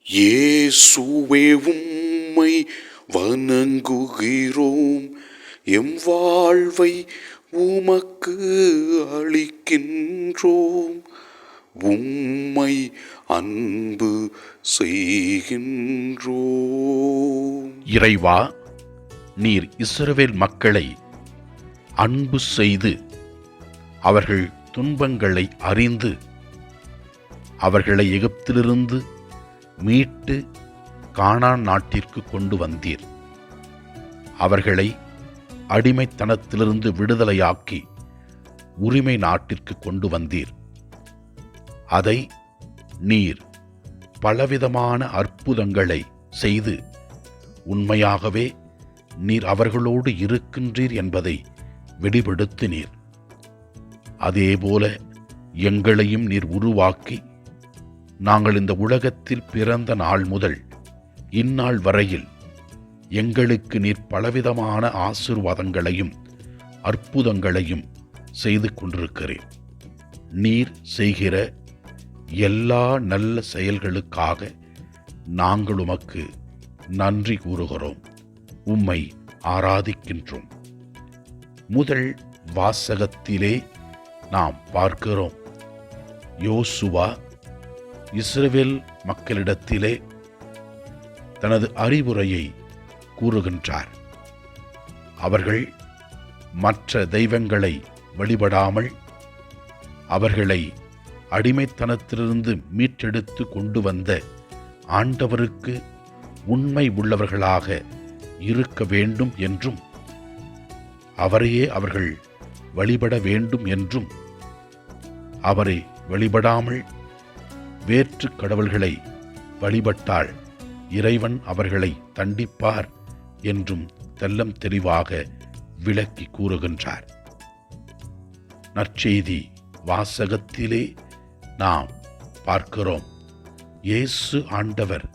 இயேசுவே உம்மை வணங்குகிறோம், எம் வாழ்வை உமக்கு அளிக்கின்றோம், உம்மை அன்பு செய்கின்றோம். இறைவா, நீர் இஸ்ரவேல் மக்களை அன்பு செய்து அவர்கள் துன்பங்களை அறிந்து அவர்களை எகிப்திலிருந்து மீட்டு கானான் நாட்டிற்கு கொண்டு வந்தீர். அவர்களை அடிமைத்தனத்திலிருந்து விடுதலையாக்கி உரிமை நாட்டிற்கு கொண்டு வந்தீர். அதை நீர் பலவிதமான அற்புதங்களை செய்து உண்மையாகவே நீர் அவர்களோடு இருக்கின்றீர் என்பதை வெளிப்படுத்தினீர். அதேபோல எங்களையும் நீர் உருவாக்கி நாங்கள் இந்த உலகத்தில் பிறந்த நாள் முதல் இந்நாள் வரையில் எங்களுக்கு நீர் பலவிதமான ஆசீர்வாதங்களையும் அற்புதங்களையும் செய்து கொண்டிருக்கிறீர். நீர் செய்கிற எல்லா நல்ல செயல்களுக்காக நாங்கள் உமக்கு நன்றி கூறுகிறோம், உம்மை ஆராதிக்கின்றோம். முதல் வாசகத்திலே நாம் பார்க்கிறோம், யோசுவா இஸ்ரவேல் மக்களிடத்திலே தனது அறிவுரையை கூறுகின்றார். அவர்கள் மற்ற தெய்வங்களை வழிபடாமல் அவர்களை அடிமைத்தனத்திலிருந்து மீட்டெடுத்து கொண்டு வந்த ஆண்டவருக்கு உண்மை உள்ளவர்களாக இருக்க வேண்டும் என்றும் அவரையே அவர்கள் வழிபட வேண்டும் என்றும் அவரை வழிபடாமல் வேற்று கடவுள்களை வழிபட்டால் இறைவன் அவர்களை தண்டிப்பார் என்றும் தெல்லம் தெளிவாக விளக்கி கூறுகின்றார். நற்செய்தி வாசகத்திலே நாம் பார்க்கிறோம், இயேசு ஆண்டவர்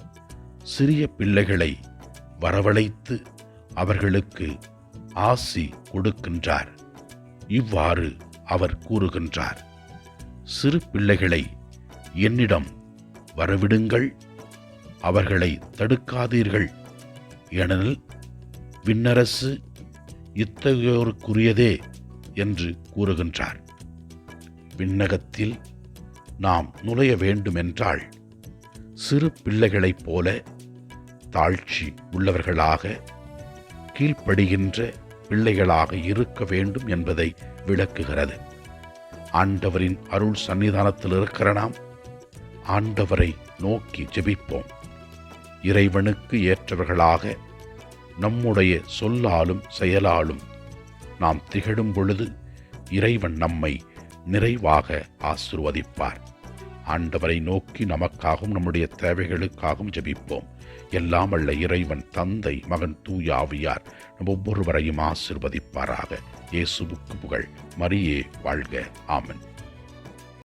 சிறிய பிள்ளைகளை வரவழைத்து அவர்களுக்கு ஆசி கொடுக்கின்றார். இவ்வாறு அவர் கூறுகின்றார், சிறு பிள்ளைகளை என்னிடம் வரவிடுங்கள், அவர்களை தடுக்காதீர்கள், ஏனெனில் விண்ணரசு இத்தகையோருக்குரியதே என்று கூறுகின்றார். விண்ணகத்தில் நாம் நுழைய வேண்டுமென்றால் சிறு பிள்ளைகளைப் போல தாழ்ச்சி உள்ளவர்களாக கீழ்ப்படுகின்ற பிள்ளைகளாக இருக்க வேண்டும் என்பதை விளக்குகிறது. ஆண்டவரின் அருள் சன்னிதானத்தில் இருக்கிற நாம் ஆண்டவரை நோக்கி ஜெபிப்போம். இறைவனுக்கு ஏற்றவர்களாக நம்முடைய சொல்லாலும் செயலாலும் நாம் திகழும் பொழுது இறைவன் நம்மை நிறைவாக ஆசீர்வதிப்பார். ஆண்டவரை நோக்கி நமக்காகவும் நம்முடைய தேவைகளுக்காகவும் ஜெபிப்போம். எல்லாம் வல்ல இறைவன் தந்தை, மகன், தூய ஆவியார் நம் ஒவ்வொருவரையும் ஆசீர்வதிப்பாராக. இயேசுவுக்கு புகழ். மரியே வாழ்க. ஆமென்.